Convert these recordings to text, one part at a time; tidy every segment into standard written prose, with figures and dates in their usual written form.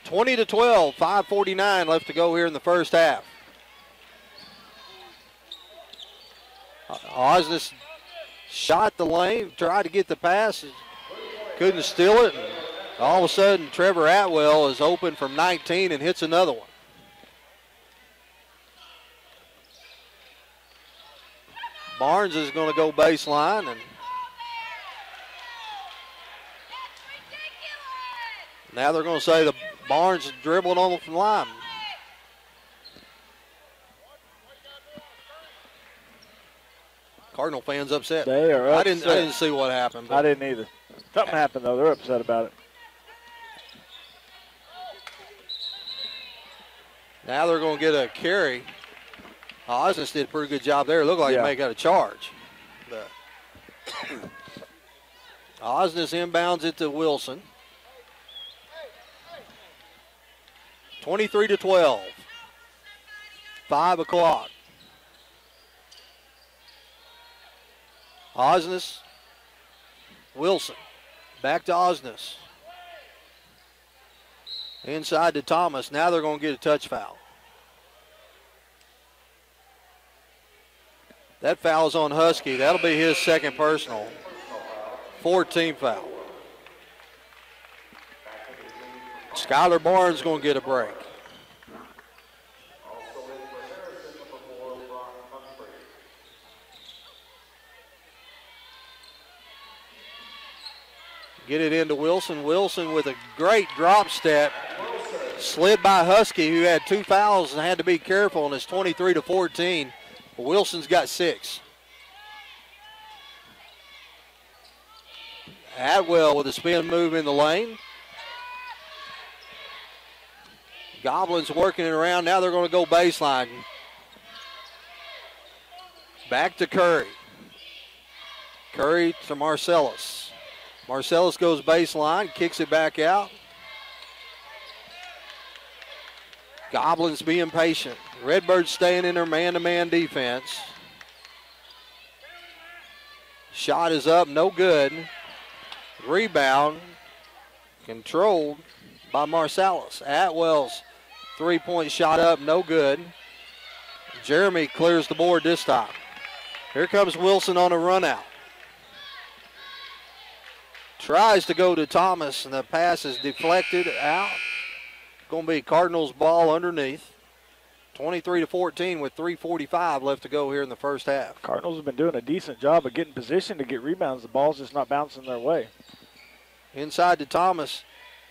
20-12, 5:49 left to go here in the first half. Osnes shot the lane, tried to get the pass, couldn't steal it. And all of a sudden, Trevor Atwell is open from 19 and hits another one. Barnes is going to go baseline, and now they're going to say the Barnes dribbling on the line. Cardinal fans upset. They are upset. I didn't see what happened. I didn't either. Something happened, though. They're upset about it. Now they're going to get a carry. Osnes did a pretty good job there. It looked like he may got a charge. Osnes inbounds it to Wilson. 23-12. 5 o'clock. Osnes. Wilson. Back to Osnes. Inside to Thomas. Now they're going to get a touch foul. That foul is on Husky. That'll be his second personal. 4-team foul. Skylar Barnes going to get a break. Get it into Wilson. Wilson with a great drop step. Slid by Husky, who had 2 fouls and had to be careful, and it's 23-14. Wilson's got 6. Atwell with a spin move in the lane. Goblins working it around. Now they're going to go baseline. Back to Curry. Curry to Marcellus. Marcellus goes baseline, kicks it back out. Goblins being patient. Redbirds staying in their man-to-man defense. Shot is up, no good. Rebound controlled by Marcellus. Atwell's three-point shot up, no good. Jeremy clears the board this time. Here comes Wilson on a run out. Tries to go to Thomas, and the pass is deflected out. Going to be Cardinals ball underneath. 23-14 with 3:45 left to go here in the first half. Cardinals have been doing a decent job of getting position to get rebounds. The ball's just not bouncing their way. Inside to Thomas.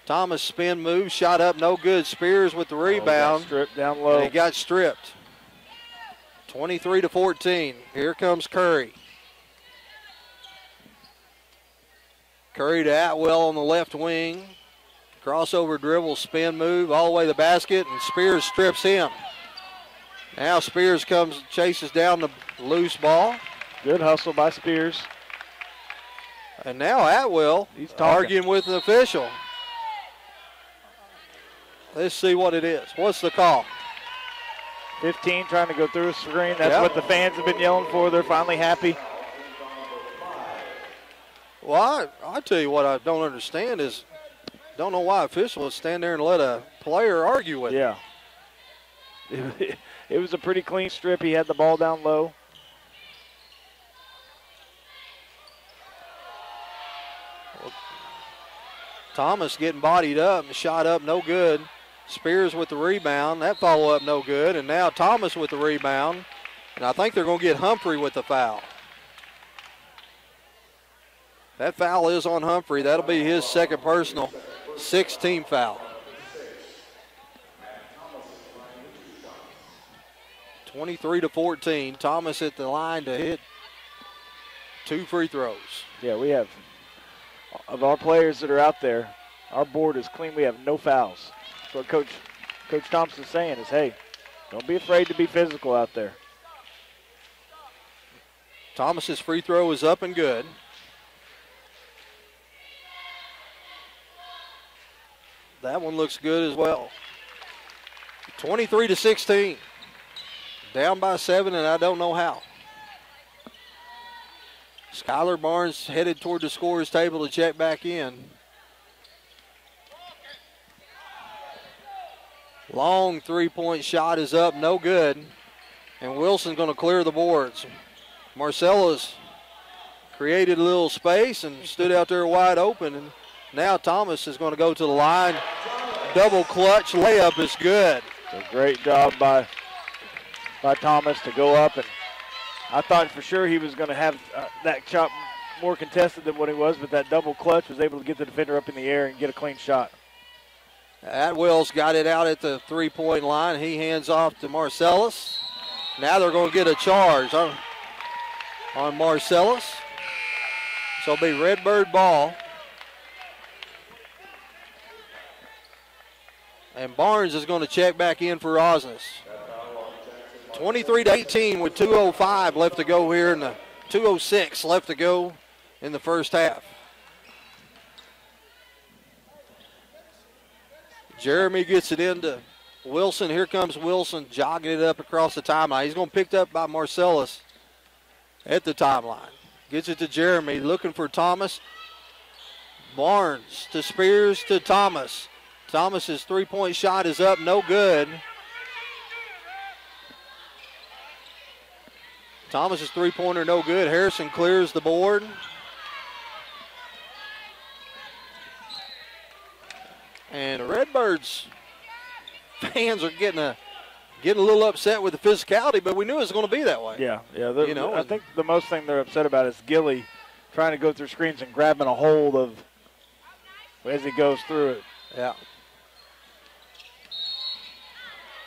Thomas spin move, shot up, no good. Spears with the rebound. Stripped down low. And he got stripped. 23-14. Here comes Curry. Curry to Atwell on the left wing. Crossover dribble, spin move, all the way to the basket, and Spears strips him. Now Spears comes, chases down the loose ball. Good hustle by Spears. And now Atwell, he's arguing with an official. Let's see what it is. What's the call? 15 trying to go through a screen. That's what the fans have been yelling for. They're finally happy. Well, I tell you what I don't understand is, don't know why officials stand there and let a player argue with him. Yeah. It was a pretty clean strip. He had the ball down low. Thomas getting bodied up and shot up, no good. Spears with the rebound. That follow-up no good. And now Thomas with the rebound. And I think they're going to get Humphrey with the foul. That foul is on Humphrey. That'll be his second personal, 6-team foul. 23-14. Thomas at the line to hit 2 free throws. Yeah, we have, of our players that are out there, our board is clean. We have no fouls. So what Coach Thompson's saying is, hey, don't be afraid to be physical out there. Thomas's free throw is up and good. That one looks good as well. 23-16. Down by 7, and I don't know how. Skylar Barnes headed toward the scorer's table to check back in. Long three-point shot is up, no good. And Wilson's going to clear the boards. Marcellus created a little space and stood out there wide open. And now Thomas is going to go to the line. Double clutch layup is good. A great job by Thomas to go up. And I thought for sure he was going to have that shot more contested than what he was, but that double clutch was able to get the defender up in the air and get a clean shot. Atwell's got it out at the three-point line. He hands off to Marcellus. Now they're going to get a charge on Marcellus. So it'll be Redbird ball. And Barnes is going to check back in for Osnes. 23-18 with 2:05 left to go here, and 2:06 left to go in the first half. Jeremy gets it into Wilson. Here comes Wilson jogging it up across the timeline. He's going to be picked up by Marcellus at the timeline. Gets it to Jeremy, looking for Thomas. Barnes to Spears to Thomas. Thomas's three-point shot is up, no good. Thomas's three-pointer no good. Harrison clears the board. And the Redbirds fans are getting a little upset with the physicality, but we knew it was going to be that way. Yeah. I think the most thing they're upset about is Gilly trying to go through screens and grabbing a hold of as he goes through it. Yeah.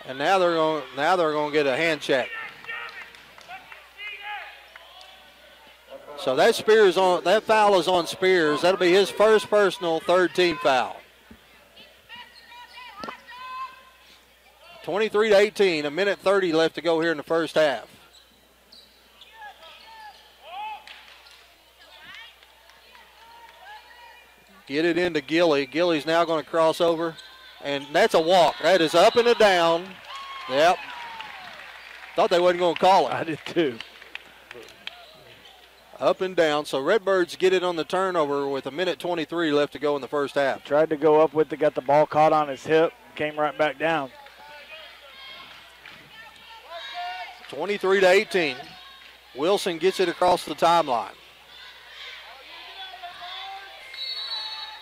And now they're going to get a hand check. So that foul is on Spears. That'll be his first personal, third team foul. 23-18, a minute 30 left to go here in the first half. Get it into Gilly. Gilly's now going to cross over, and that's a walk. That is up and a down. Yep. Thought they wasn't going to call it. I did too. Up and down. So Redbirds get it on the turnover with a minute 23 left to go in the first half. Tried to go up with it, got the ball caught on his hip, came right back down. 23-18. Wilson gets it across the timeline.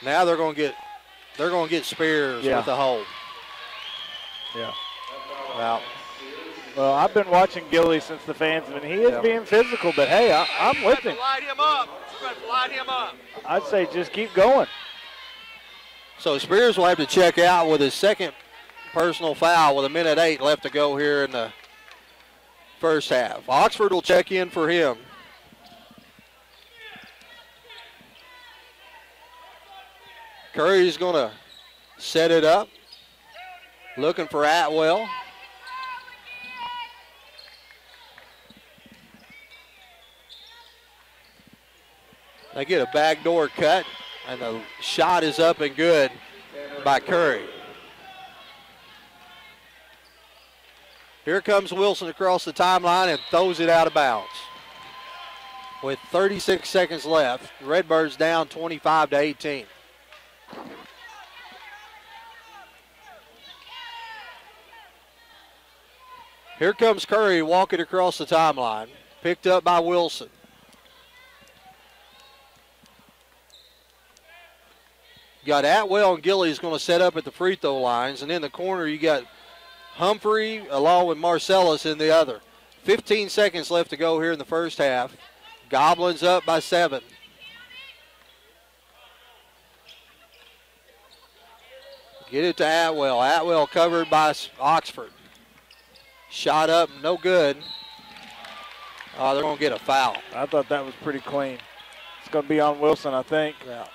Now they're going to get Spears with the hold. Yeah. Wow. Well, I've been watching Gilly since the fans, and he is being physical, but hey, I'm with him. Light him up. We're going to light him up. I'd say just keep going. So Spears will have to check out with his second personal foul with a minute 8 left to go here in the first half. Oxford will check in for him. Curry's going to set it up. Looking for Atwell. They get a backdoor cut, and the shot is up and good by Curry. Here comes Wilson across the timeline and throws it out of bounds. With 36 seconds left, Redbirds down 25-18. Here comes Curry walking across the timeline, picked up by Wilson. You got Atwell and Gilly's going to set up at the free throw lines, and in the corner you got Humphrey along with Marcellus in the other. 15 seconds left to go here in the first half. Goblins up by 7. Get it to Atwell. Atwell covered by Oxford. Shot up, no good. Oh, they're going to get a foul. I thought that was pretty clean. It's going to be on Wilson, I think. Yeah.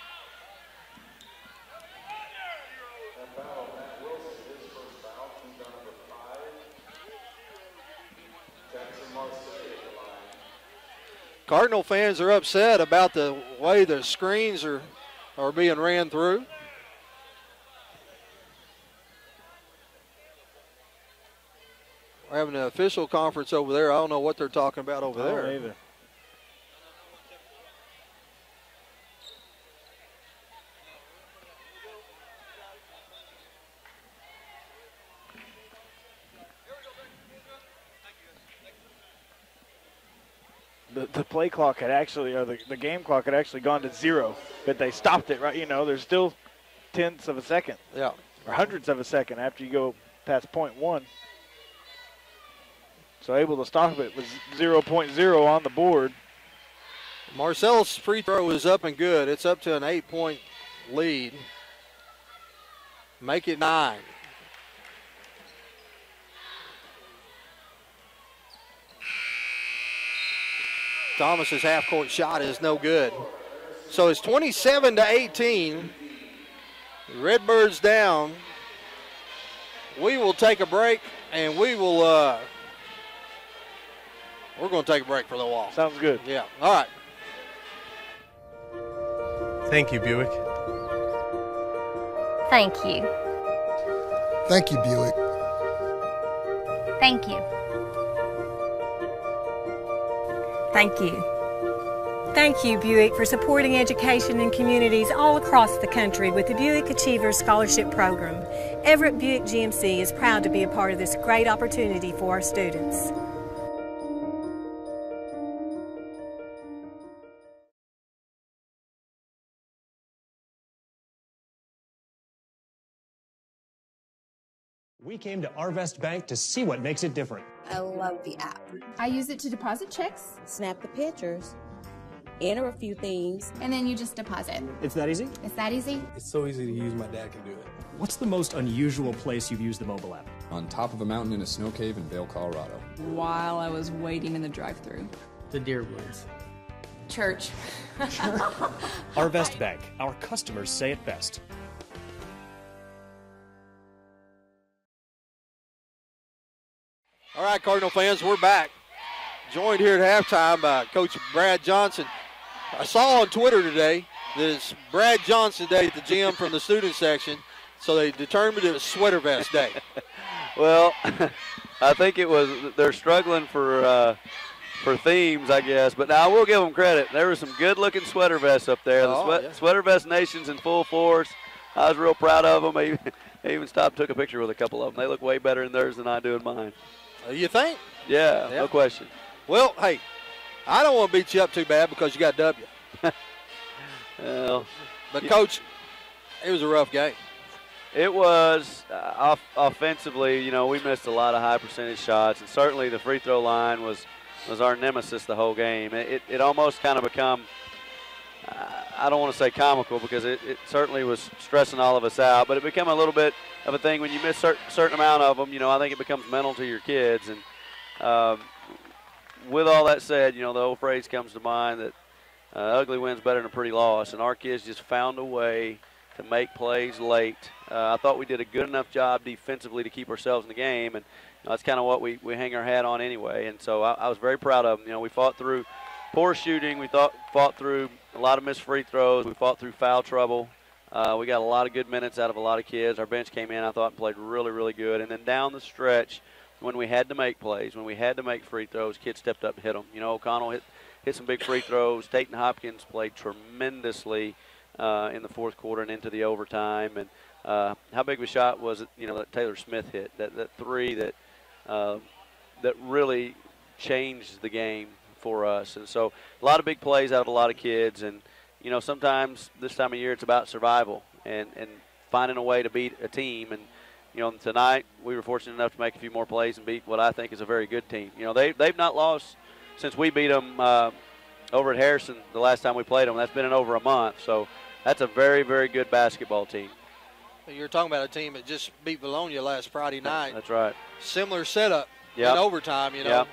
Cardinal fans are upset about the way the screens are being ran through. We're having an official conference over there. I don't know what they're talking about over there. I don't either. the play clock had actually, or the game clock had actually gone to 0, but they stopped it, right? You know, there's still tenths of a second. Yeah. Or hundredths of a second after you go past .1. So able to stop it with 0.0 on the board. Marcellus' free throw is up and good. It's up to an 8-point lead. Make it 9. Thomas's half-court shot is no good. So it's 27-18. Redbirds down. We will take a break, and we will we're going to take a break for a little while. Sounds good. Yeah. All right. Thank you, Buick. Thank you. Thank you, Buick. Thank you. Thank you. Thank you, Buick, for supporting education in communities all across the country with the Buick Achievers Scholarship Program. Everett Buick GMC is proud to be a part of this great opportunity for our students. We came to Arvest Bank to see what makes it different. I love the app. I use it to deposit checks, Snap the pictures, enter a few things, and then you just deposit. It's that easy? It's that easy? It's so easy to use, my dad can do it. What's the most unusual place you've used the mobile app? On top of a mountain in a snow cave in Vail, Colorado. While I was waiting in the drive-thru. The Deer Woods. Church. Arvest Bank. Our customers say it best. All right, Cardinal fans, we're back. Joined here at halftime by Coach Brad Johnson. I saw on Twitter today that it's Brad Johnson Day at the gym from the student section, so they determined it was Sweater Vest Day. Well, I think it was, they're struggling for themes, I guess. But now I will give them credit. There were some good-looking sweater vests up there. The Sweater Vest Nation's in full force. I was real proud of them. I even stopped and took a picture with a couple of them. They look way better in theirs than I do in mine. You think? Yeah, no question. Well, hey, I don't want to beat you up too bad because you got W. Well, but, Coach, it was a rough game. It was. Offensively, you know, we missed a lot of high percentage shots, and certainly the free throw line was our nemesis the whole game. It almost kind of become, I don't want to say comical because it certainly was stressing all of us out, but it became a little bit of a thing when you miss a certain amount of them. You know, I think it becomes mental to your kids. And with all that said, you know, the old phrase comes to mind that ugly win's better than a pretty loss, and our kids just found a way to make plays late. I thought we did a good enough job defensively to keep ourselves in the game, and that's kind of what we hang our hat on anyway. And so I was very proud of them. You know, we fought through poor shooting. We fought through a lot of missed free throws. We fought through foul trouble. We got a lot of good minutes out of a lot of kids. Our bench came in, I thought, and played really, really good. And then down the stretch, when we had to make plays, when we had to make free throws, kids stepped up and hit them. You know, O'Connell hit some big free throws. Tayton Hopkins played tremendously in the fourth quarter and into the overtime. And how big of a shot was it, you know, that Taylor Smith hit, that three that really changed the game for us. And so a lot of big plays out of a lot of kids. And, you know, sometimes this time of year it's about survival and finding a way to beat a team. And, you know, tonight we were fortunate enough to make a few more plays and beat what I think is a very good team. You know, they've not lost since we beat them over at Harrison the last time we played them. That's been in over a month. So that's a very, very good basketball team. You're talking about a team that just beat Bologna last Friday night. That's right. Similar setup in overtime, you know. Yep.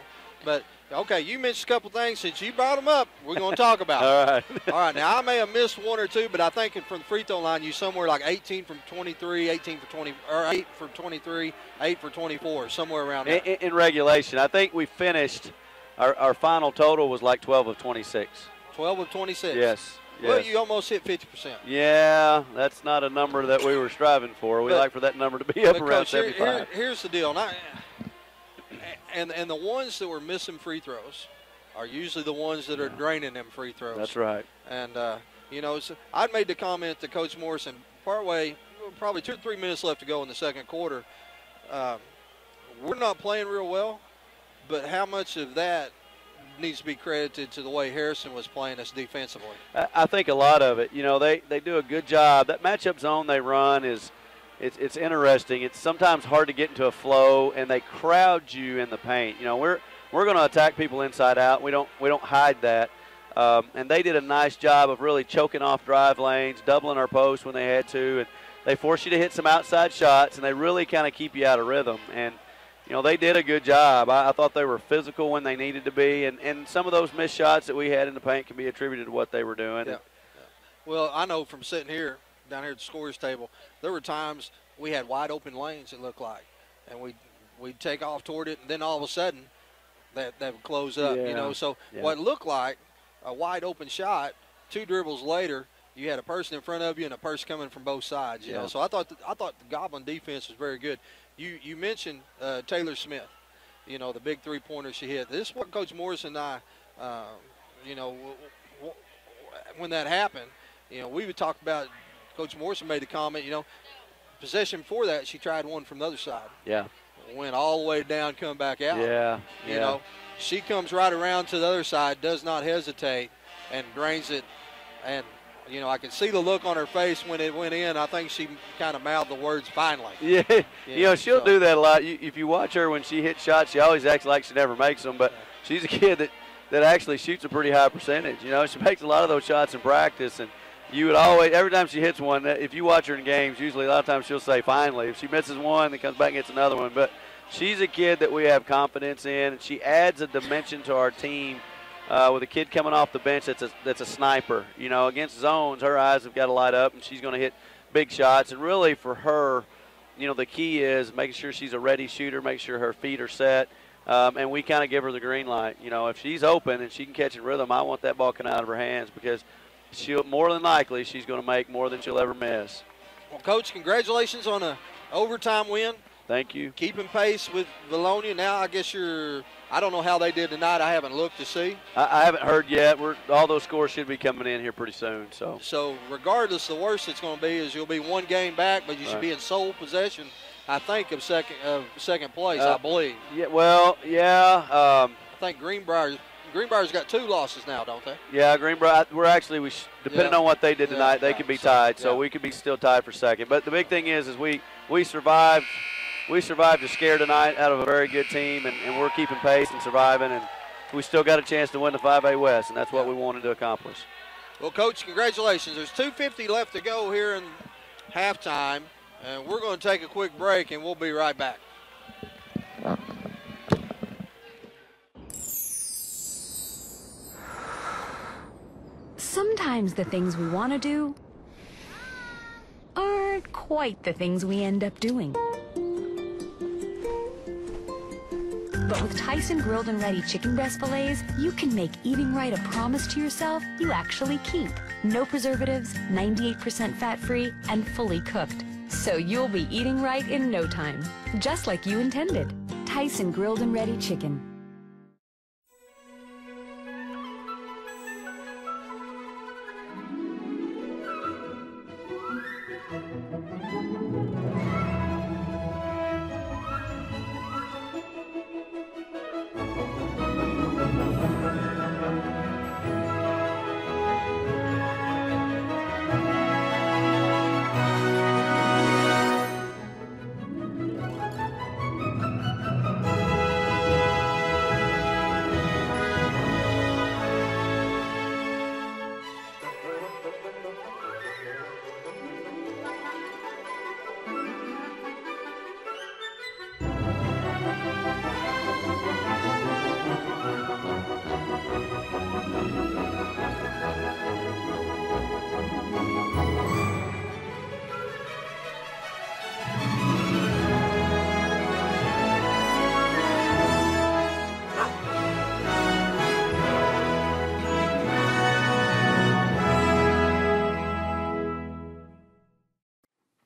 But, okay, you mentioned a couple things. Since you brought them up, we're going to talk about All right. All right, now I may have missed one or two, but I think from the free throw line, you somewhere like 18 from 23, 18 for 20, or 8 for 23, 8 for 24, somewhere around there. In regulation, I think we finished, our final total was like 12 of 26. 12 of 26? Yes. Well, yes. you almost hit 50%. Yeah, that's not a number that we were striving for. We like for that number to be up around 75. Here's the deal. And the ones that were missing free throws are usually the ones that are draining them free throws. That's right. And, you know, I'd made the comment to Coach Morrison partway, probably 2 or 3 minutes left to go in the second quarter. We're not playing real well, but how much of that needs to be credited to the way Harrison was playing us defensively. I think a lot of it. You know, they do a good job. That matchup zone they run it's interesting. It's sometimes hard to get into a flow, and they crowd you in the paint. You know, we're going to attack people inside out. We don't hide that. And they did a nice job of really choking off drive lanes, doubling our post when they had to, and they force you to hit some outside shots, and they really kind of keep you out of rhythm. And you know, they did a good job. I thought they were physical when they needed to be, and some of those missed shots that we had in the paint can be attributed to what they were doing. Yeah. Well, I know from sitting here, down here at the scorers table, there were times we had wide open lanes, it looked like, and we'd take off toward it, and then all of a sudden that would close up, you know. So what looked like a wide open shot, 2 dribbles later, you had a person in front of you and a person coming from both sides, you know. So I thought the Goblin defense was very good. You mentioned Taylor Smith, you know, the big three-pointer she hit. This is what Coach Morris and I, you know, when that happened, you know, we would talk about, Coach Morrison made the comment, you know, possession before that, she tried one from the other side. Yeah. Went all the way down, come back out. Yeah. You know, she comes right around to the other side, does not hesitate, and drains it. And, you know, I could see the look on her face when it went in. I think she kind of mouthed the words, finally. Yeah. You know, she'll do that a lot. If you watch her when she hits shots, she always acts like she never makes them. But she's a kid that actually shoots a pretty high percentage. You know, she makes a lot of those shots in practice. And you would always, every time she hits one, if you watch her in games, usually a lot of times she'll say, finally. If she misses one, then comes back and hits another one. But she's a kid that we have confidence in. And she adds a dimension to our team. With a kid coming off the bench that's a sniper. You know, against zones, her eyes have got to light up, and she's going to hit big shots. And really for her, you know, the key is making sure she's a ready shooter, make sure her feet are set, and we kind of give her the green light. You know, if she's open and she can catch in rhythm, I want that ball coming out of her hands because she'll more than likely she's going to make more than she'll ever miss. Well, Coach, congratulations on an overtime win. Thank you. Keeping pace with Vilonia. Now I guess I don't know how they did tonight. I haven't looked to see. I haven't heard yet. All those scores should be coming in here pretty soon. So regardless, the worst it's going to be is you'll be one game back, but you should be in sole possession, I think, of second place, I believe. Yeah. Well, yeah. I think Greenbrier's got 2 losses now, don't they? Yeah, Greenbrier. We're actually depending on what they did tonight, they could be tied. So we could be still tied for second. But the big thing is we survived. We survived a scare tonight out of a very good team, and we're keeping pace and surviving, and we still got a chance to win the 5A West, and that's what we wanted to accomplish. Well, Coach, congratulations. There's 2:50 left to go here in halftime, and we're going to take a quick break, and we'll be right back. Sometimes the things we want to do aren't quite the things we end up doing. But with Tyson Grilled and Ready chicken breast fillets, you can make eating right a promise to yourself you actually keep. No preservatives, 98% fat-free, and fully cooked. So you'll be eating right in no time, just like you intended. Tyson Grilled and Ready chicken.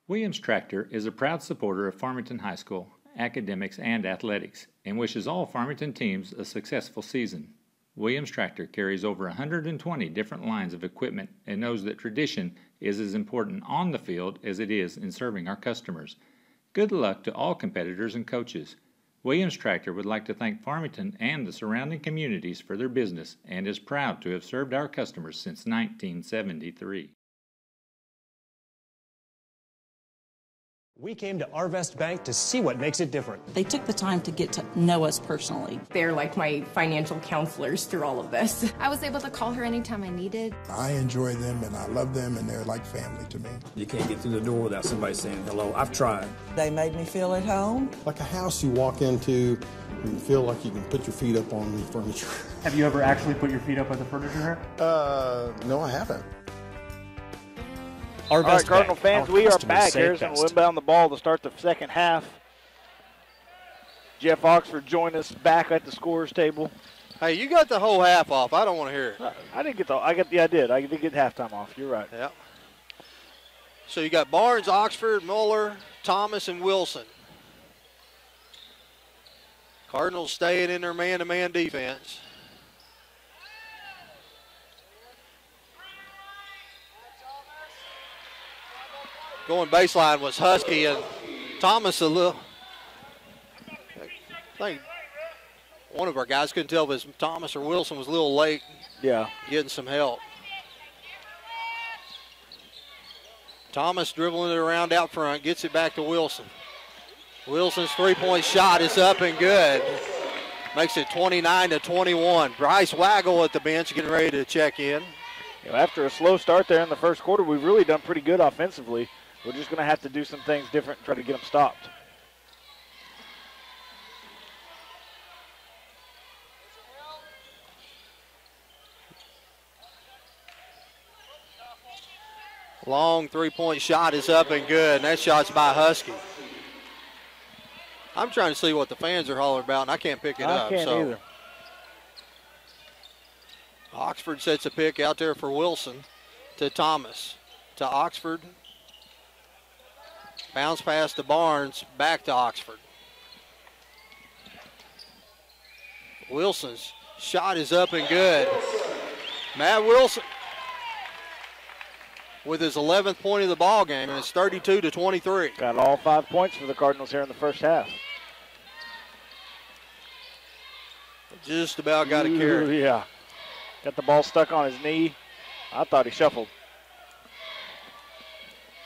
Williams Tractor is a proud supporter of Farmington High School, academics, and athletics, and wishes all Farmington teams a successful season. Williams Tractor carries over 120 different lines of equipment and knows that tradition is as important on the field as it is in serving our customers. Good luck to all competitors and coaches. Williams Tractor would like to thank Farmington and the surrounding communities for their business and is proud to have served our customers since 1973. We came to Arvest Bank to see what makes it different. They took the time to get to know us personally. They're like my financial counselors through all of this. I was able to call her anytime I needed. I enjoy them and I love them and they're like family to me. You can't get through the door without somebody saying hello. I've tried. They made me feel at home. Like a house you walk into and you feel like you can put your feet up on the furniture. Have you ever actually put your feet up on the furniture? No, I haven't. All right, Cardinal fans, we are back. Harrison will inbound the ball to start the second half. Jeff Oxford joined us back at the scorer's table. Hey, you got the whole half off. I don't want to hear it. I didn't get I did get halftime off. You're right. Yep. So you got Barnes, Oxford, Muller, Thomas, and Wilson. Cardinals staying in their man-to-man defense. Going baseline was Husky and Thomas a little. I think one of our guys couldn't tell if it was Thomas or Wilson was a little late. Yeah. Getting some help. Thomas dribbling it around out front, gets it back to Wilson. Wilson's three-point shot is up and good. Makes it 29-21. Bryce Waggle at the bench getting ready to check in. You know, after a slow start there in the first quarter, we've really done pretty good offensively. We're just going to have to do some things different and try to get them stopped. Long three-point shot is up and good, and that shot's by Husky. I'm trying to see what the fans are hollering about, and I can't pick it up. I can't either. Oxford sets a pick out there for Wilson to Thomas. To Oxford. Bounce pass to Barnes, back to Oxford. Wilson's shot is up and good. Matt Wilson with his 11th point of the ball game, and it's 32-23. Got all 5 points for the Cardinals here in the first half. Just about got a carry. Yeah. Got the ball stuck on his knee. I thought he shuffled.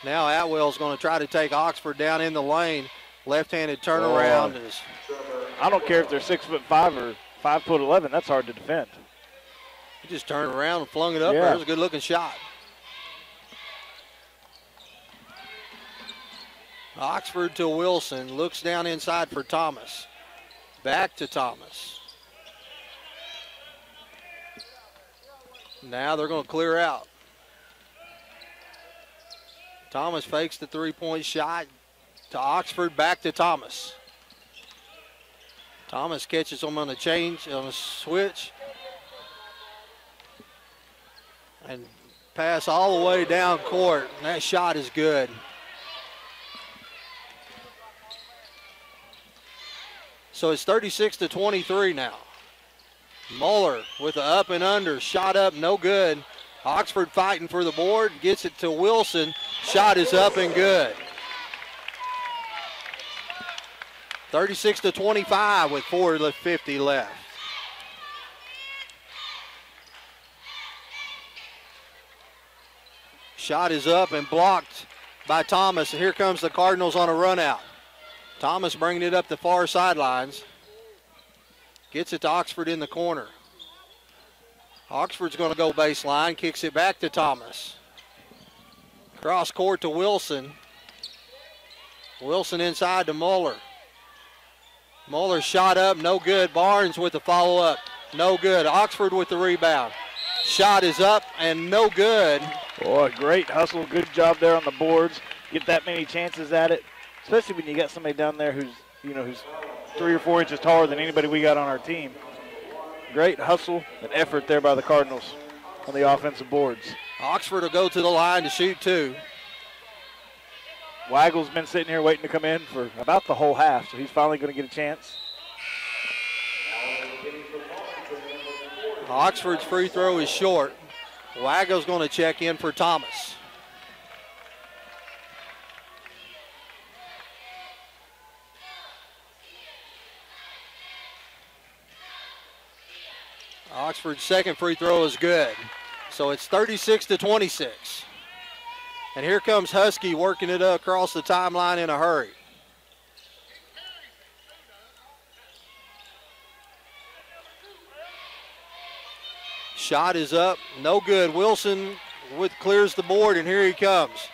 Now Atwell's going to try to take Oxford down in the lane. Left-handed turnaround. I don't care if they're 6'5" or 5'11". That's hard to defend. He just turned around and flung it up. Yeah. There was a good-looking shot. Oxford to Wilson. Looks down inside for Thomas. Back to Thomas. Now they're going to clear out. Thomas fakes the three-point shot to Oxford, back to Thomas. Thomas catches him on a change, on a switch. And pass all the way down court. And that shot is good. So it's 36-23 now. Muller with the up and under, shot up, no good. Oxford fighting for the board, gets it to Wilson. Shot is up and good. 36-25 with 4:50 left. Shot is up and blocked by Thomas. And here comes the Cardinals on a run out. Thomas bringing it up the far sidelines. Gets it to Oxford in the corner. Oxford's going to go baseline, kicks it back to Thomas. Cross court to Wilson. Wilson inside to Muller. Muller shot up, no good. Barnes with the follow-up, no good. Oxford with the rebound. Shot is up and no good. Boy, great hustle, good job there on the boards. Get that many chances at it, especially when you got somebody down there who's 3 or 4 inches taller than anybody we got on our team. Great hustle and effort there by the Cardinals on the offensive boards. Oxford will go to the line to shoot two. Waggle's been sitting here waiting to come in for about the whole half, so he's finally going to get a chance. Oxford's free throw is short. Waggle's going to check in for Thomas. Oxford's second free throw is good. So it's 36-26. And here comes Husky working it across the timeline in a hurry. Shot is up, no good. Wilson clears the board, and here he comes.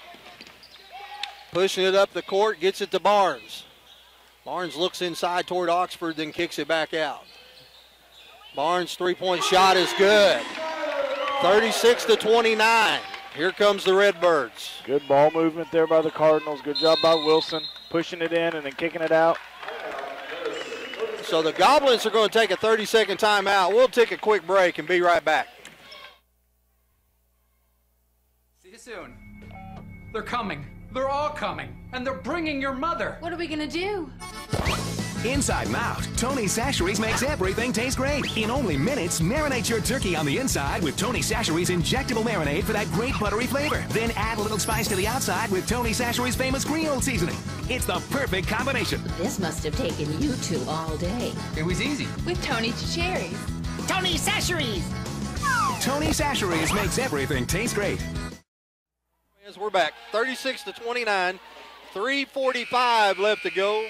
Pushing it up the court, gets it to Barnes. Barnes looks inside toward Oxford, then kicks it back out. Barnes' three-point shot is good. 36-29. Here comes the Redbirds. Good ball movement there by the Cardinals. Good job by Wilson, pushing it in and then kicking it out. So the Goblins are going to take a 30-second timeout. We'll take a quick break and be right back. See you soon. They're coming. They're all coming. And they're bringing your mother. What are we gonna do? Inside Mouth, Tony Chachere's makes everything taste great. In only minutes, marinate your turkey on the inside with Tony Chachere's injectable marinade for that great buttery flavor. Then add a little spice to the outside with Tony Chachere's famous Creole seasoning. It's the perfect combination. This must have taken you two all day. It was easy. With Tony Chachere's. Tony Chachere's! Tony Chachere's makes everything taste great. As we're back, 36-29, 3:45 left to go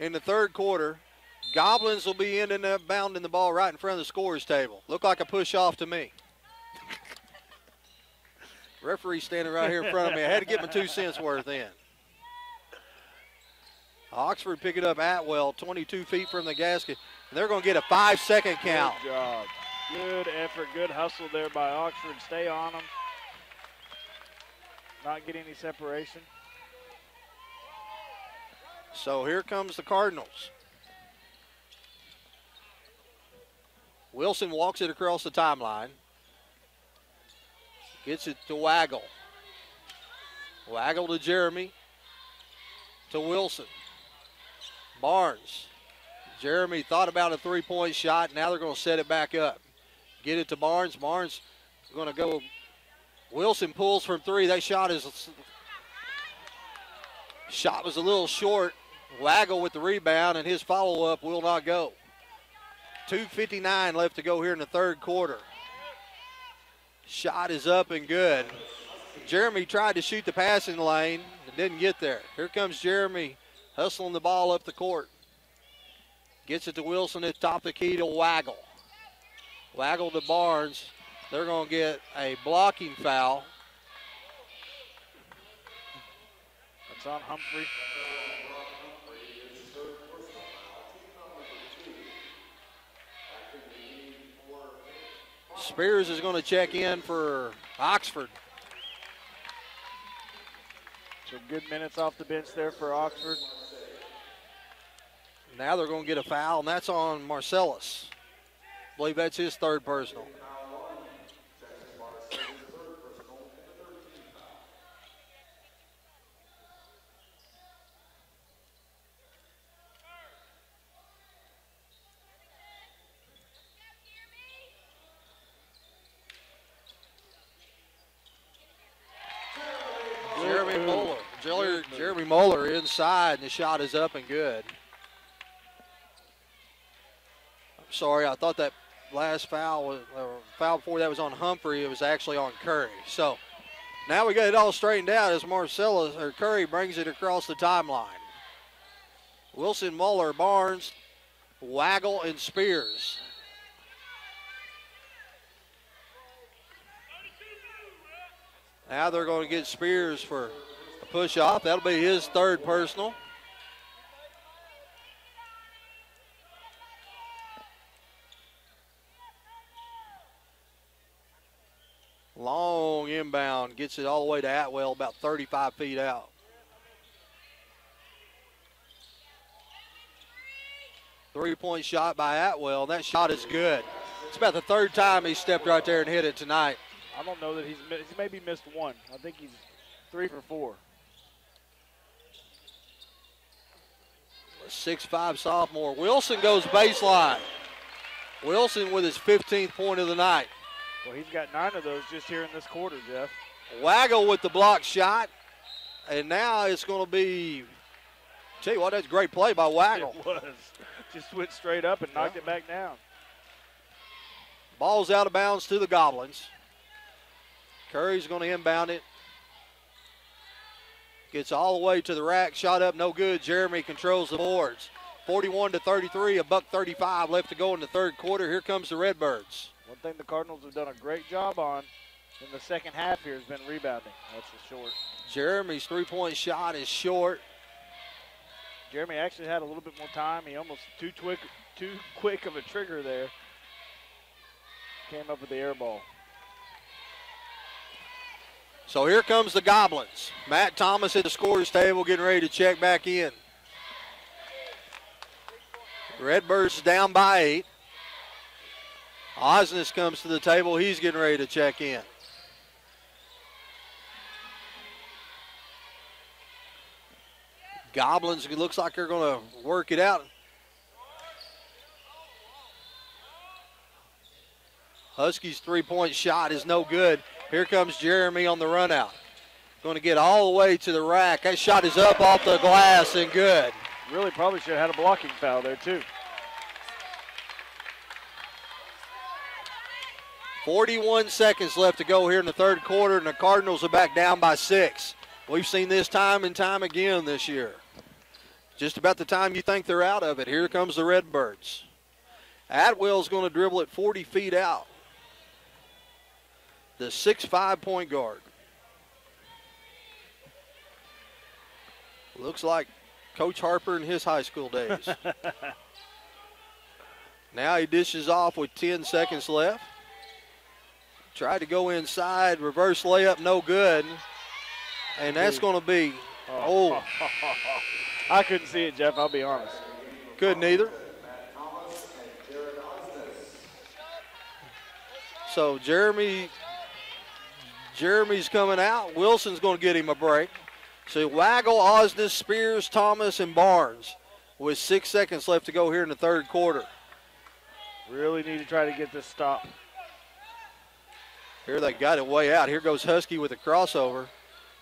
in the third quarter. Goblins will be ending up bounding the ball right in front of the scorer's table. Looked like a push off to me. Referee standing right here in front of me. I had to get my 2 cents worth in. Oxford pick it up. Atwell, 22 feet from the gasket. And they're going to get a 5-second count. Good job. Good effort. Good hustle there by Oxford. Stay on them. Not get any separation. So here comes the Cardinals. Wilson walks it across the timeline. Gets it to Waggle. Waggle to Jeremy. To Wilson. Barnes. Jeremy thought about a three-point shot. Now they're going to set it back up. Get it to Barnes. Barnes going to go. Wilson pulls from three. That shot was a little short. Waggle with the rebound, and his follow-up will not go. 2:59 left to go here in the third quarter. Shot is up and good. Jeremy tried to shoot the passing lane and didn't get there. Here comes Jeremy hustling the ball up the court. Gets it to Wilson at the top of the key to Waggle. Waggle to Barnes. They're going to get a blocking foul. That's on Humphrey. Spears is going to check in for Oxford. So good minutes off the bench there for Oxford. Now they're going to get a foul, and that's on Marcellus. I believe that's his third personal. Jeremy Moeller inside, and the shot is up and good. I'm sorry, I thought that last foul before that was on Humphrey. It was actually on Curry. So now we got it all straightened out as Curry brings it across the timeline. Wilson, Moeller, Barnes, Waggle, and Spears. Now they're going to get Spears for a push off. That'll be his third personal. Long inbound, gets it all the way to Atwell, about 35 feet out. Three-point shot by Atwell. That shot is good. It's about the third time he stepped right there and hit it tonight. I don't know that he's maybe missed one. I think he's 3 for 4. 6'5" sophomore. Wilson goes baseline. Wilson with his 15th point of the night. Well, he's got 9 of those just here in this quarter, Jeff. Waggle with the block shot. And now it's going to be, tell you what, that's a great play by Waggle. It was. Just went straight up and knocked it back down. Ball's out of bounds to the Goblins. Curry's going to inbound it. Gets all the way to the rack. Shot up, no good. Jeremy controls the boards. 41-33, a $1.35 left to go in the third quarter. Here comes the Redbirds. One thing the Cardinals have done a great job on in the second half here has been rebounding. That's a short. Jeremy's three-point shot is short. Jeremy actually had a little bit more time. He almost too quick of a trigger there. Came up with the air ball. So here comes the Goblins. Matt Thomas at the scorer's table getting ready to check back in. Redbirds down by 8. Osnes comes to the table. He's getting ready to check in. Goblins, it looks like they're going to work it out. Huskies' three-point shot is no good. Here comes Jeremy on the run out. Going to get all the way to the rack. That shot is up off the glass and good. Really probably should have had a blocking foul there too. 41 seconds left to go here in the third quarter, and the Cardinals are back down by 6. We've seen this time and time again this year. Just about the time you think they're out of it, here comes the Redbirds. Atwell's going to dribble it 40 feet out. The 6'5" point guard. Looks like Coach Harper in his high school days. Now he dishes off with 10 seconds left. Tried to go inside, reverse layup, no good. And that's going to be, I couldn't see it, Jeff, I'll be honest. Couldn't either. So Jeremy's coming out. Wilson's going to get him a break. So Waggle, Osnes, Spears, Thomas, and Barnes with 6 seconds left to go here in the third quarter. Really need to try to get this stop. Here they got it way out. Here goes Husky with a crossover.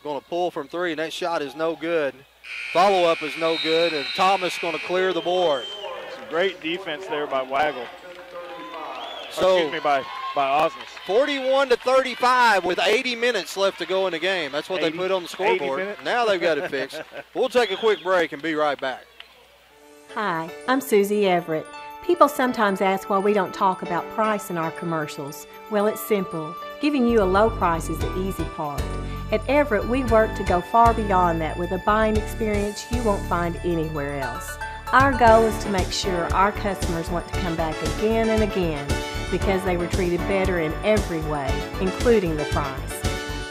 Going to pull from 3, and that shot is no good. Follow-up is no good, and Thomas going to clear the board. Some great defense there by Waggle. So, excuse me, by Osnes. 41-35 with 80 minutes left to go in the game. That's what they put on the scoreboard. Now they've got it fixed. We'll take a quick break and be right back. Hi, I'm Susie Everett. People sometimes ask why we don't talk about price in our commercials. Well, it's simple. Giving you a low price is the easy part. At Everett, we work to go far beyond that with a buying experience you won't find anywhere else. Our goal is to make sure our customers want to come back again and again because they were treated better in every way, including the price.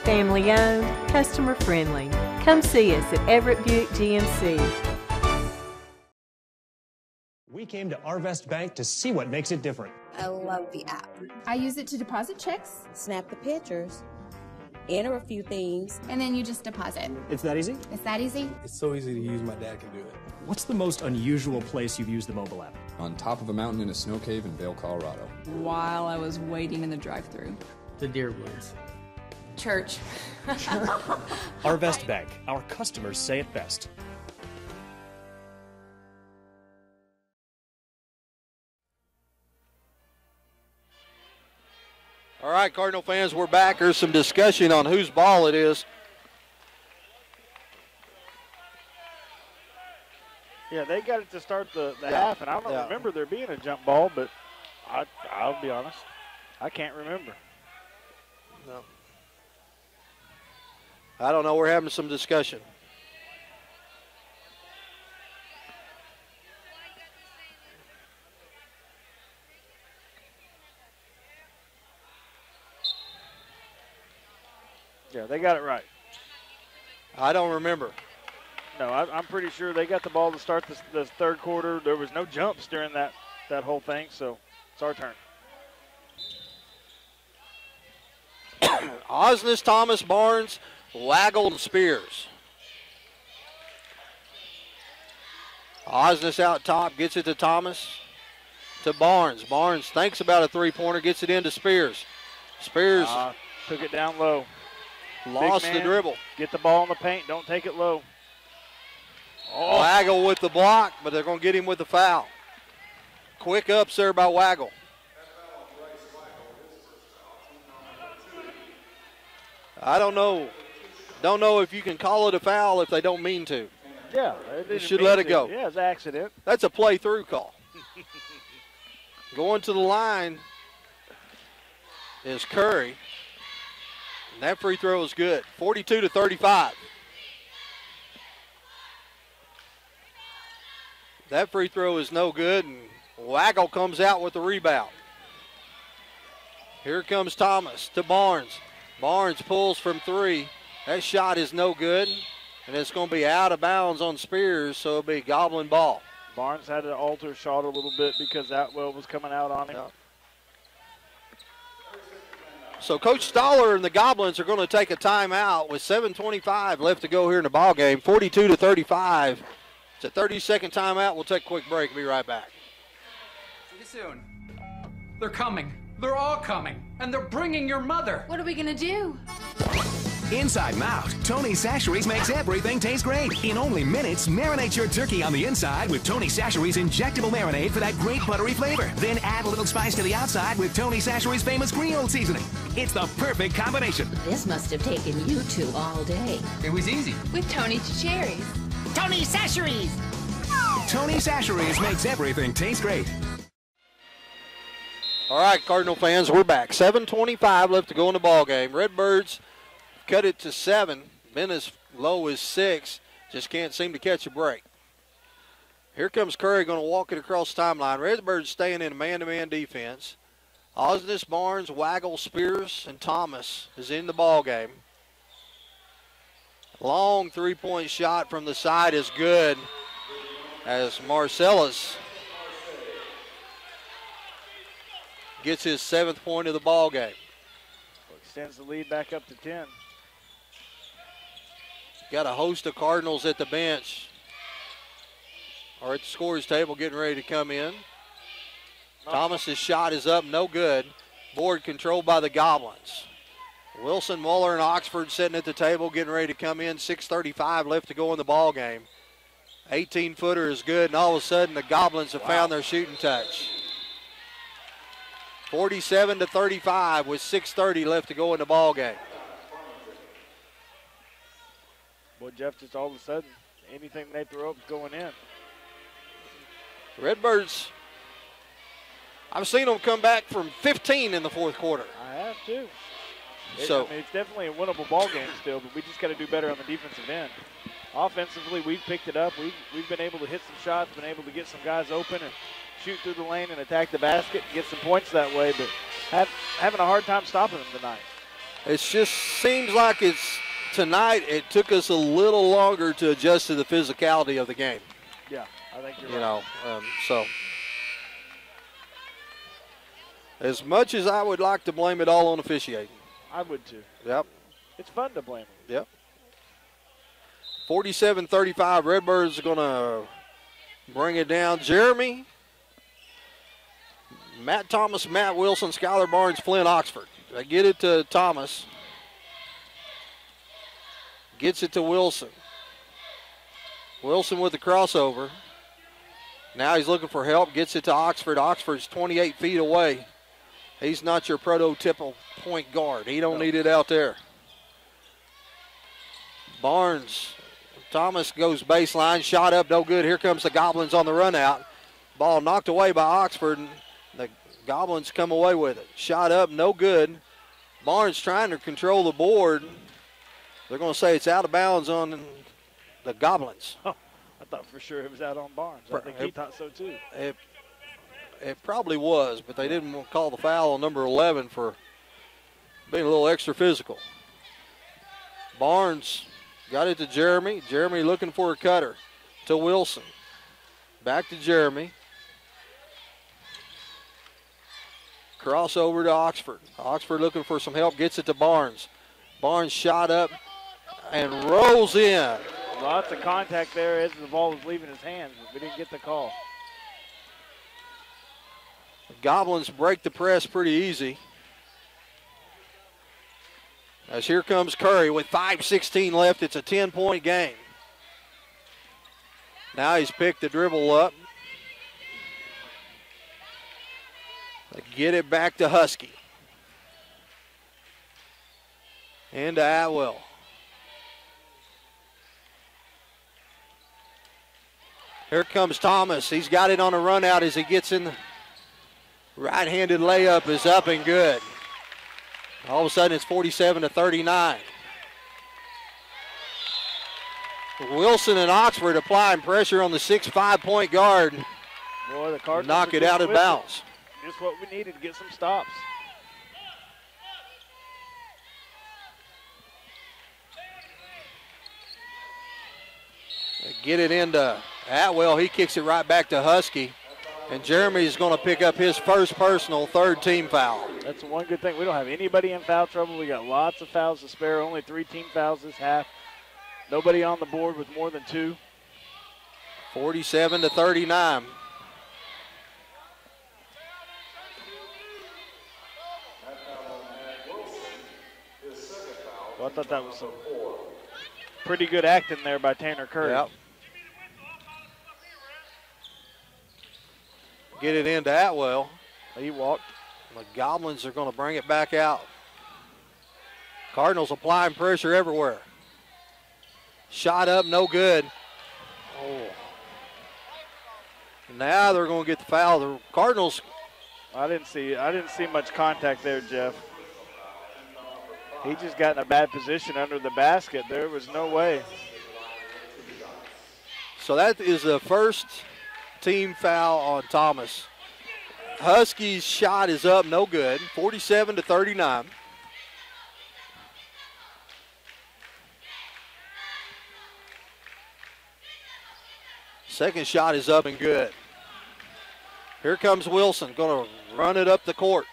Family owned, customer friendly. Come see us at Everett Buick GMC. We came to Arvest Bank to see what makes it different. I love the app. I use it to deposit checks. Snap the pictures, enter a few things, and then you just deposit. It's that easy? It's that easy? It's so easy to use, my dad can do it. What's the most unusual place you've used the mobile app? On top of a mountain in a snow cave in Vail, Colorado. While I was waiting in the drive-thru. The Deer Woods. Church. Arvest Bank. Our customers say it best. All right, Cardinal fans, we're back. There's some discussion on whose ball it is. Yeah, they got it to start the half, and I don't remember there being a jump ball, but I'll be honest, I can't remember. No. I don't know. We're having some discussion. Yeah, they got it right. I don't remember. No, I'm pretty sure they got the ball to start the third quarter. There was no jumps during that whole thing, so it's our turn. Osnes, Thomas, Barnes, Waggle, and Spears. Osnes out top, gets it to Thomas, to Barnes. Barnes thinks about a three-pointer, gets it into Spears. Spears took it down low. Lost the dribble. Get the ball in the paint. Don't take it low. Oh. Waggle with the block, but they're going to get him with the foul. Quick ups there by Waggle. I don't know. Don't know if you can call it a foul if they don't mean to. Yeah. You should let it go. Yeah, it's an accident. That's a play-through call. Going to the line is Curry. And that free throw is good. 42-35. That free throw is no good, and Waggle comes out with the rebound. Here comes Thomas to Barnes. Barnes pulls from three. That shot is no good, and it's going to be out of bounds on Spears, so it'll be Goblin ball. Barnes had to alter shot a little bit because Atwell was coming out on him. Yeah. So Coach Stoller and the Goblins are going to take a timeout with 7:25 left to go here in the ball game. 42-35. It's a 30-second timeout. We'll take a quick break. Be right back. See you soon. They're coming. They're all coming. And they're bringing your mother. What are we going to do? Inside Mouth, Tony Chachere's makes everything taste great. In only minutes, marinate your turkey on the inside with Tony Chachere's injectable marinade for that great buttery flavor. Then add a little spice to the outside with Tony Chachere's famous Creole seasoning. It's the perfect combination. This must have taken you two all day. It was easy. With Tony Chachere's. Tony Chachere's. Tony Chachere's makes everything taste great. All right, Cardinal fans, we're back. 7:25 left to go in the ball game. Redbirds cut it to 7. Been as low as 6. Just can't seem to catch a break. Here comes Curry going to walk it across the timeline. Redbirds staying in a man-to-man defense. Osnes, Barnes, Waggle, Spears, and Thomas is in the ball game. Long three-point shot from the side is good as Marcellus gets his 7th point of the ball game. Extends the lead back up to 10. Got a host of Cardinals at the bench or at the scorer's table getting ready to come in. Thomas's shot is up, no good. Board controlled by the Goblins. Wilson, Muller, and Oxford sitting at the table getting ready to come in. 6:35 left to go in the ball game. 18-footer is good, and all of a sudden the Goblins have found their shooting touch. 47-35 with 6:30 left to go in the ball game. Boy, Jeff, just all of a sudden, anything they throw up is going in. Redbirds, I've seen them come back from 15 in the fourth quarter. I have too. So I mean, it's definitely a winnable ball game still, but we just got to do better on the defensive end. Offensively, we've picked it up. We've been able to hit some shots, been able to get some guys open and shoot through the lane and attack the basket and get some points that way, but having a hard time stopping them tonight. It just seems like tonight it took us a little longer to adjust to the physicality of the game. Yeah, I think you're right. So as much as I would like to blame it all on officiating. I would too. Yep. It's fun to blame them. Yep. 47-35, Redbirds are going to bring it down. Jeremy, Matt Thomas, Matt Wilson, Skylar Barnes, Flynn Oxford. They get it to Thomas. Gets it to Wilson. Wilson with the crossover. Now he's looking for help. Gets it to Oxford. Oxford's 28 feet away. He's not your prototypical point guard. He don't need it out there. Barnes. Thomas goes baseline. Shot up, no good. Here comes the Goblins on the run out. Ball knocked away by Oxford. And the Goblins come away with it. Shot up, no good. Barnes trying to control the board. They're going to say it's out of bounds on the Goblins. Oh, I thought for sure it was out on Barnes. I think he thought so too. It probably was, but they didn't want to call the foul on number 11 for being a little extra physical. Barnes got it to Jeremy. Jeremy looking for a cutter to Wilson. Back to Jeremy. Crossover to Oxford. Oxford looking for some help. Gets it to Barnes. Barnes shot up and rolls in. Lots of contact there as the ball was leaving his hands, but we didn't get the call. The Goblins break the press pretty easy. As here comes Curry with 5:16 left. It's a 10-point game. Now he's picked the dribble up. They get it back to Husky. into Atwell. Here comes Thomas. He's got it on a run out as he gets in. The right-handed layup is up and good. All of a sudden it's 47-39. Wilson and Oxford applying pressure on the 6'5" point guard. Boy, the Cardinals knock it out of bounds. Just what we needed to get some stops. Get it into Atwell. He kicks it right back to Husky. And Jeremy's going to pick up his first personal, third team foul. That's one good thing. We don't have anybody in foul trouble. We got lots of fouls to spare. Only 3 team fouls this half. Nobody on the board with more than 2. 47-39. Well, I thought that was some pretty good acting there by Tanner Curry. Yep. Get it into Atwell. He walked. The Goblins are going to bring it back out. Cardinals applying pressure everywhere. Shot up, no good. Oh. Now they're going to get the foul. The Cardinals. I didn't see much contact there, Jeff. He just got in a bad position under the basket. There was no way. So that is the first team foul on Thomas. Huskies' shot is up, no good. 47-39. Second shot is up and good. Here comes Wilson, going to run it up the court.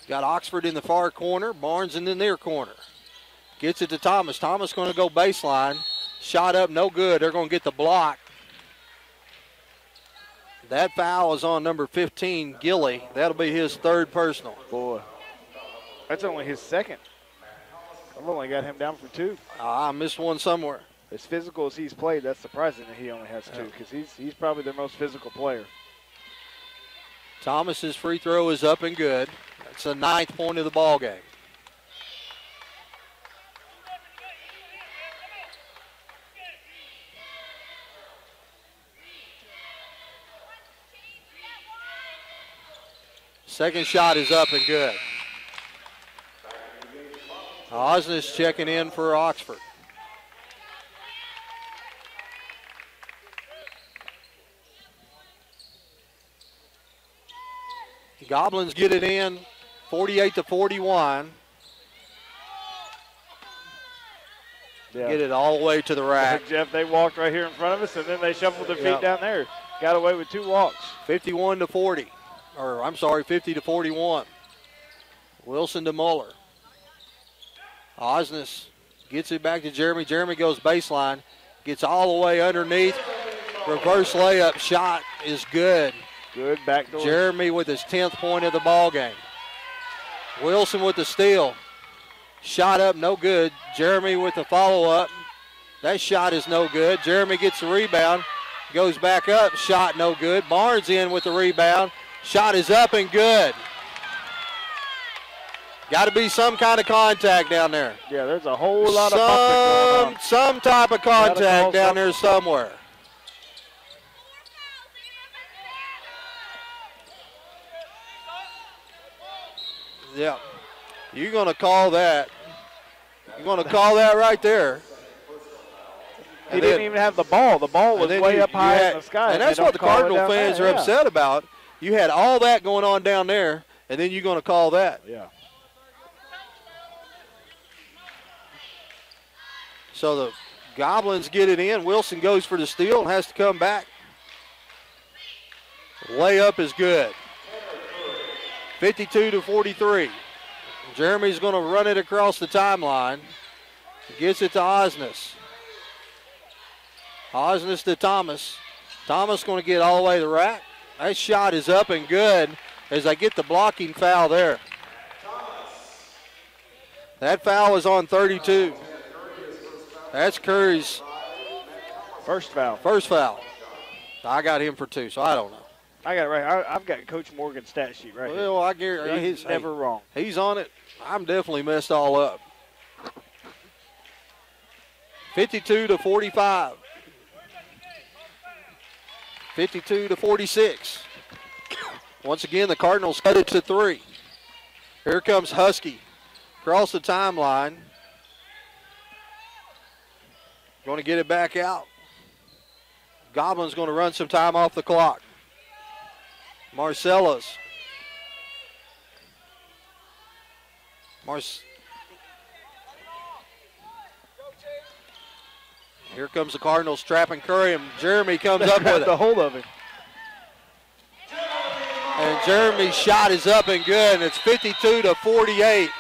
Got Oxford in the far corner, Barnes in the near corner. Gets it to Thomas. Thomas going to go baseline. Shot up, no good. They're going to get the block. That foul is on number 15, Gilly. That'll be his third personal. Boy, that's only his second. I've only got him down for 2. I missed one somewhere. As physical as he's played, that's surprising that he only has 2 because he's probably their most physical player. Thomas's free throw is up and good. That's the 9th point of the ball game. Second shot is up and good. Osnes checking in for Oxford. Goblins get it in, 48-41. Yeah. Get it all the way to the rack. Jeff, they walked right here in front of us, and then they shuffled their feet down there. Got away with 2 walks. 51-40. Or, I'm sorry, 50-41. Wilson to Muller. Osnes gets it back to Jeremy. Jeremy goes baseline. Gets all the way underneath. Reverse layup shot is good. Good backdoor. Jeremy with his 10th point of the ball game. Wilson with the steal. Shot up, no good. Jeremy with the follow-up. That shot is no good. Jeremy gets the rebound. Goes back up. Shot no good. Barnes in with the rebound. Shot is up and good. Got to be some kind of contact down there. Yeah, there's a whole lot of bumping going on. Some type of contact down there somewhere. Yeah, you're going to call that. You're going to call that right there. He didn't even have the ball. The ball was way up high in the sky. And that's what the Cardinal fans are upset about. You had all that going on down there, and then you're going to call that. Yeah. So the Goblins get it in. Wilson goes for the steal and has to come back. Layup is good. 52-43. Jeremy's going to run it across the timeline. Gets it to Osnes. Osnes to Thomas. Thomas going to get all the way to the rack. That shot is up and good as I get the blocking foul there. That foul is on 32. That's Curry's first foul. First foul. I got him for 2, so I don't know. I got it right. I've got Coach Morgan's stat sheet right here. Well, I guarantee he's never wrong. He's on it. I'm definitely messed all up. 52-45. 52-46. Once again, the Cardinals cut it to 3. Here comes Husky across the timeline. Going to get it back out. Goblin's going to run some time off the clock. Marcellus. Here comes the Cardinals trapping Curry, and Jeremy comes up with it. The hold of him. And Jeremy's shot is up and good, and it's 52-48.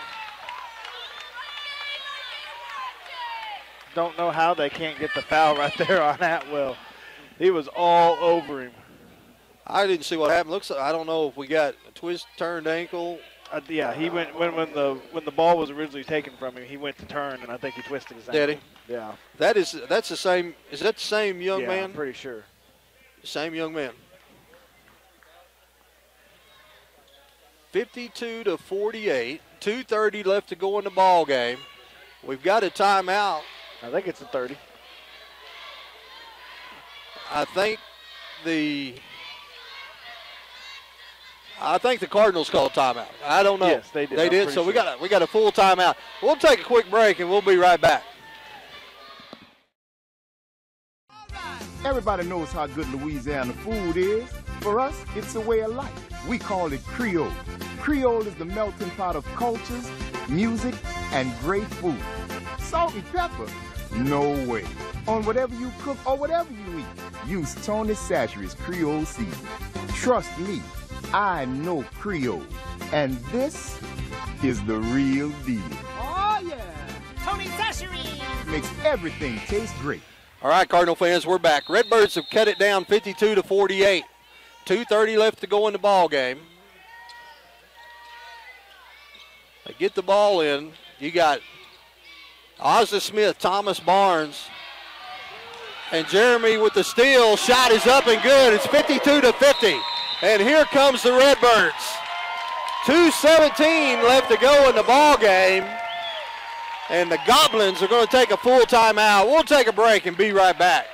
Don't know how they can't get the foul right there on Atwell. He was all over him. I didn't see what happened. Looks like, I don't know if we got a twist, turned ankle. Yeah, he went when the ball was originally taken from him. He went to turn, and I think he twisted his ankle. Did he? Yeah. That's the same. Is that the same young man? I'm pretty sure. Same young man. 52-48. 2:30 left to go in the ball game. We've got a timeout. I think it's a 30. I think the Cardinals called timeout. I don't know. Yes, they did. They did. So we got a full timeout. We'll take a quick break and we'll be right back. Everybody knows how good Louisiana food is. For us, it's a way of life. We call it Creole. Creole is the melting pot of cultures, music, and great food. Salt and pepper? No way. On whatever you cook or whatever you eat, use Tony Chachere's Creole seasoning. Trust me, I know Creole. And this is the real deal. Oh, yeah. Tony Chachere makes everything taste great. All right, Cardinal fans, we're back. Redbirds have cut it down 52-48. 2:30 left to go in the ball game. They get the ball in. You got Ozzie Smith, Thomas Barnes, and Jeremy with the steal. Shot is up and good. It's 52-50. And here comes the Redbirds. 2:17 left to go in the ball game. And the Goblins are going to take a full timeout. We'll take a break and be right back.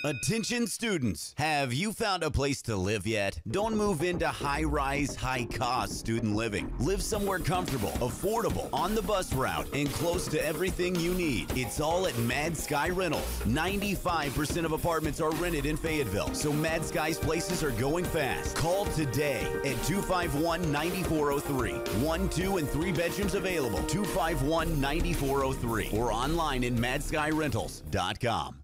Attention students, have you found a place to live yet? Don't move into high-rise, high-cost student living. Live somewhere comfortable, affordable, on the bus route, and close to everything you need. It's all at Mad Sky Rentals. 95% of apartments are rented in Fayetteville, so Mad Sky's places are going fast. Call today at 251-9403. 1, 2, and 3 bedrooms available. 251-9403 or online in madskyrentals.com.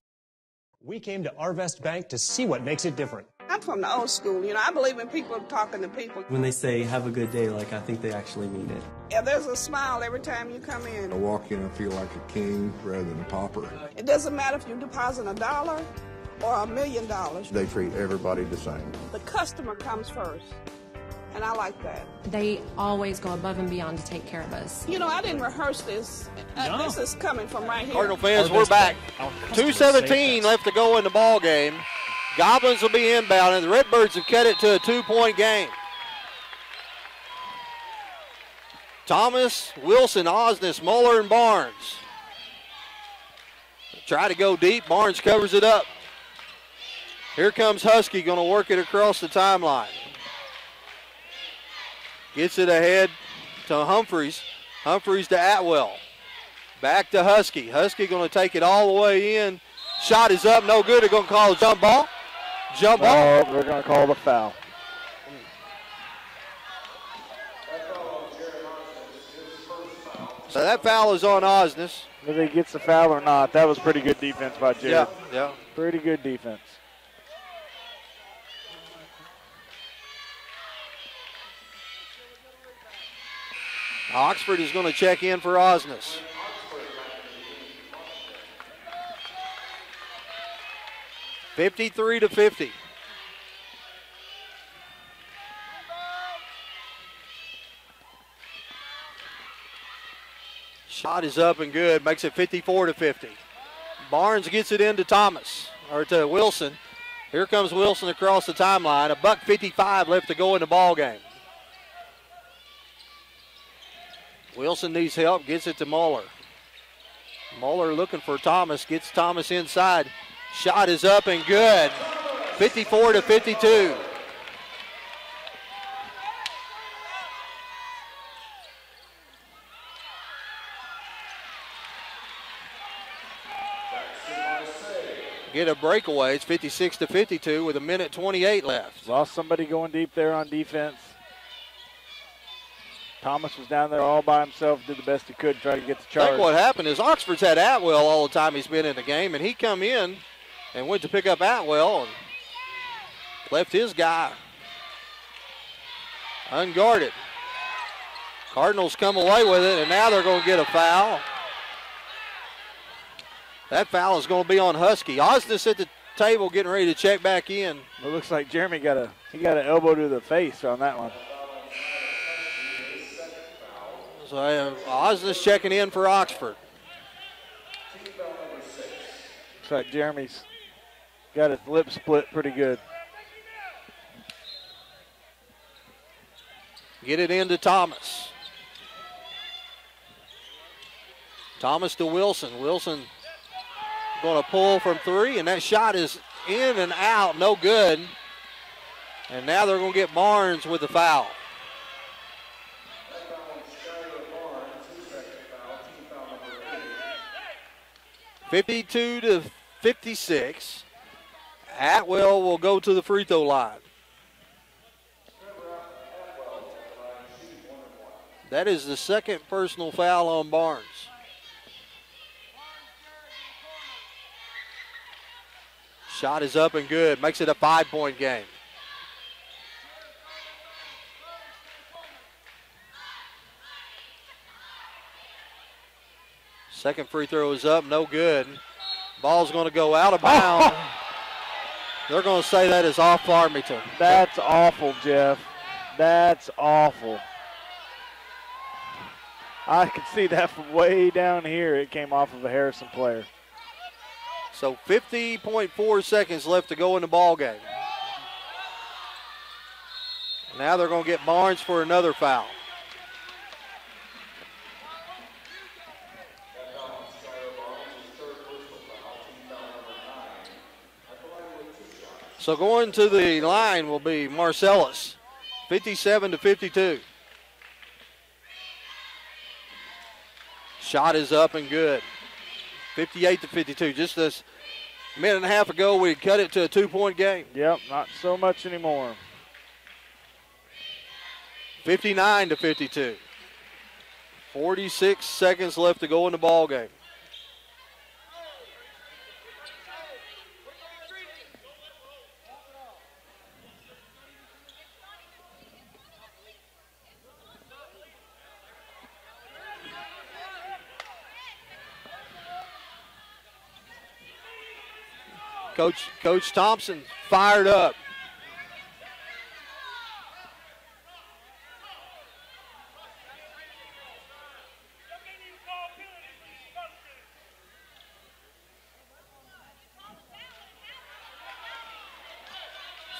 We came to Arvest Bank to see what makes it different. I'm from the old school. You know, I believe in people talking to people. When they say, have a good day, like, I think they actually mean it. Yeah, there's a smile every time you come in. I walk in and feel like a king rather than a pauper. It doesn't matter if you deposit $1 or $1 million. They treat everybody the same. The customer comes first. And I like that. They always go above and beyond to take care of us. You know, I didn't rehearse this. This is coming from right here. Cardinal fans, we're back. 2:17 left to go in the ball game. Goblins will be inbound, and the Redbirds have cut it to a 2-point game. Thomas, Wilson, Osnes, Muller, and Barnes. Try to go deep. Barnes covers it up. Here comes Husky, going to work it across the timeline. Gets it ahead to Humphreys. Humphreys to Atwell. Back to Husky. Husky going to take it all the way in. Shot is up, no good. They're going to call a jump ball. Jump ball. They're going to call the foul. So that foul is on Osnes. Whether he gets the foul or not, that was pretty good defense by Jared. Yeah. Pretty good defense. Oxford is going to check in for Osnes. (53-50). Shot is up and good, makes it 54-50. Barnes gets it into Thomas, or to Wilson. Here comes Wilson across the timeline. $1:55 left to go in the ball game. Wilson needs help, gets it to Muller. Moeller looking for Thomas, gets Thomas inside. Shot is up and good. 54-52. Get a breakaway. It's 56-52 with 1:28 left. Lost somebody going deep there on defense. Thomas was down there all by himself, did the best he could to try to get the charge. I think what happened is Oxford's had Atwell all the time he's been in the game, and he come in and went to pick up Atwell and left his guy unguarded. Cardinals come away with it, and now they're going to get a foul. That foul is going to be on Husky. Osnes at the table getting ready to check back in. It looks like Jeremy got an elbow to the face on that one. So Osnes checking in for Oxford. Looks like Jeremy's got his lip split pretty good. Get it into Thomas. Thomas to Wilson. Wilson going to pull from three, and that shot is in and out, no good. And now they're going to get Barnes with the foul. (52-56). Atwell will go to the free throw line. That is the second personal foul on Barnes. Shot is up and good. Makes it a 5-point game. Second free throw is up, no good. Ball's going to go out of bounds. They're going to say that is off Farmington. That's awful, Jeff. That's awful. I could see that from way down here. It came off of a Harrison player. So 50.4 seconds left to go in the ball game. Now they're going to get Barnes for another foul. So going to the line will be Marcellus, 57-52. Shot is up and good. 58-52. Just this minute and a half ago, we cut it to a 2-point game. Yep, not so much anymore. 59-52. 46 seconds left to go in the ball game. Coach Thompson fired up.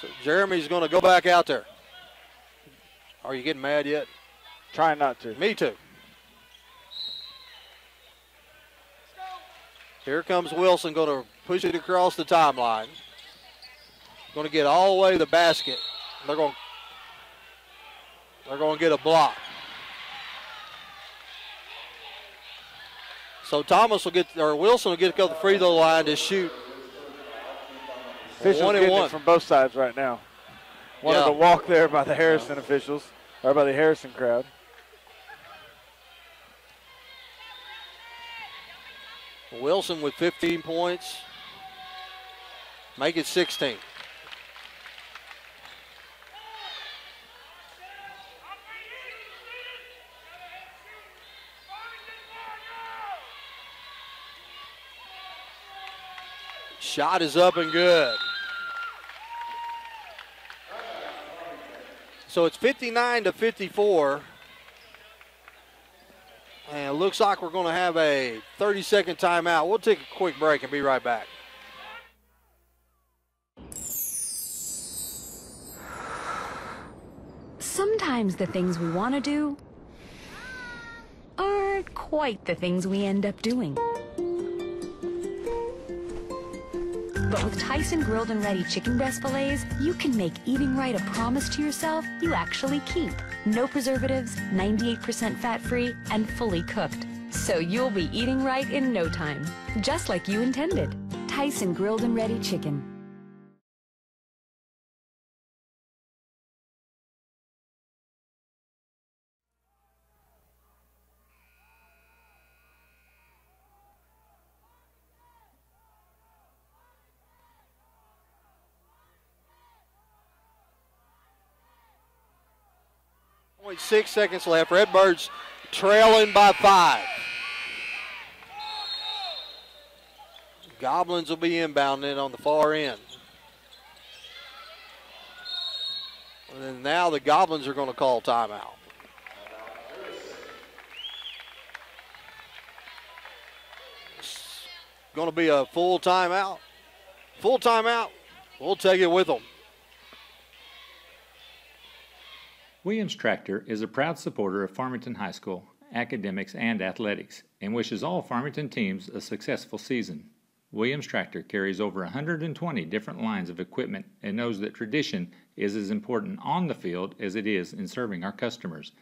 So Jeremy's going to go back out there. Are you getting mad yet? Trying not to. Me too. Here comes Wilson, going to push it across the timeline. Going to get all the way to the basket. They're going to get a block. So Wilson will get to go to the free throw line to shoot. Officials getting it from both sides right now. Wanted to walk there by the Harrison officials, or by the Harrison crowd. Wilson with 15 points. Make it 16. Shot is up and good. So it's 59-54. And it looks like we're going to have a 30-second timeout. We'll take a quick break and be right back. Sometimes the things we want to do aren't quite the things we end up doing. But with Tyson Grilled and Ready chicken breast fillets, you can make eating right a promise to yourself you actually keep. No preservatives, 98% fat-free, and fully cooked. So you'll be eating right in no time, just like you intended. Tyson Grilled and Ready chicken. .6 seconds left. Redbirds trailing by 5. Goblins will be inbounding on the far end. And then now the Goblins are going to call timeout. It's going to be a full timeout. Full timeout. We'll take it with them. Williams Tractor is a proud supporter of Farmington High School, academics, and athletics, and wishes all Farmington teams a successful season. Williams Tractor carries over 120 different lines of equipment and knows that tradition is as important on the field as it is in serving our customers.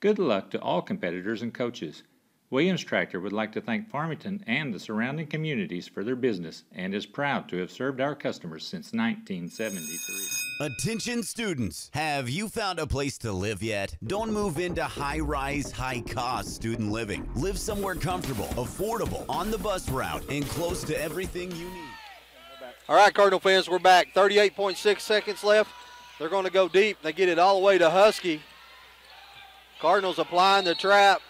Good luck to all competitors and coaches. Williams Tractor would like to thank Farmington and the surrounding communities for their business and is proud to have served our customers since 1973. Attention students, have you found a place to live yet? Don't move into high-rise, high-cost student living. Live somewhere comfortable, affordable, on the bus route, and close to everything you need. All right, Cardinal fans, we're back. 38.6 seconds left. They're going to go deep. They get it all the way to Husky. Cardinals applying the trap.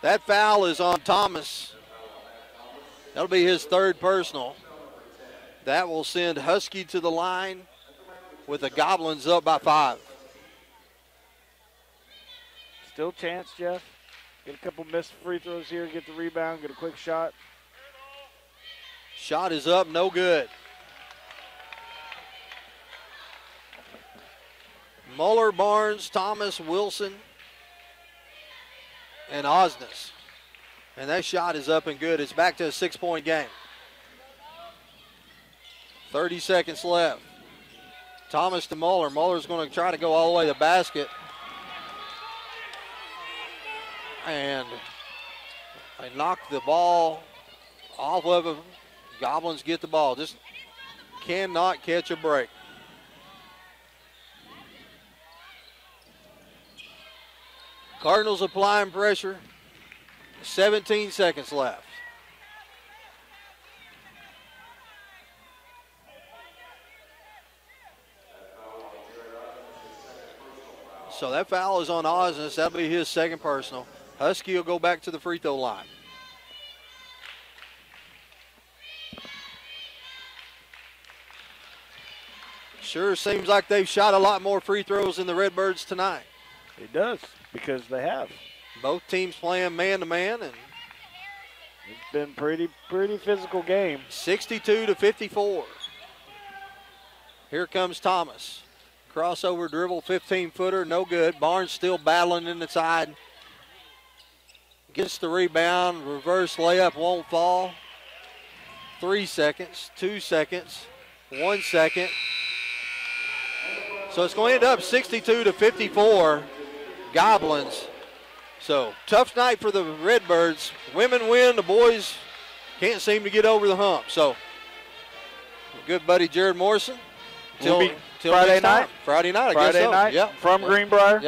That foul is on Thomas. That'll be his third personal. That will send Husky to the line with the Goblins up by 5. Still chance, Jeff. Get a couple missed free throws here, get the rebound, get a quick shot. Shot is up, no good. Muller, Barnes, Thomas, Wilson, and Osnes. And that shot is up and good. It's back to a 6-point game. 30 seconds left. Thomas to Muller. Muller's going to try to go all the way to the basket. And they knock the ball off of him. Goblins get the ball. Just cannot catch a break. Cardinals applying pressure. 17 seconds left. So that foul is on Osnes. That'll be his second personal. Husky will go back to the free throw line. Sure seems like they've shot a lot more free throws than the Redbirds tonight. It does, because they have. Both teams playing man-to-man, and it's been pretty physical game. 62-54. Here comes Thomas. Crossover dribble, 15-footer, no good. Barnes still battling in the side. Gets the rebound, reverse layup, won't fall. 3 seconds, 2 seconds, 1 second. So it's going to end up 62-54, Goblins. So tough night for the Redbirds. Women win, the boys can't seem to get over the hump. So good buddy Jared Morrison. Till Friday night. Friday night, I Friday guess so. night Yep. from Greenbrier.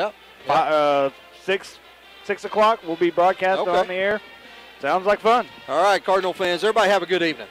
Yep. 6 o'clock. We'll be broadcast on the air. Sounds like fun. All right, Cardinal fans, everybody have a good evening.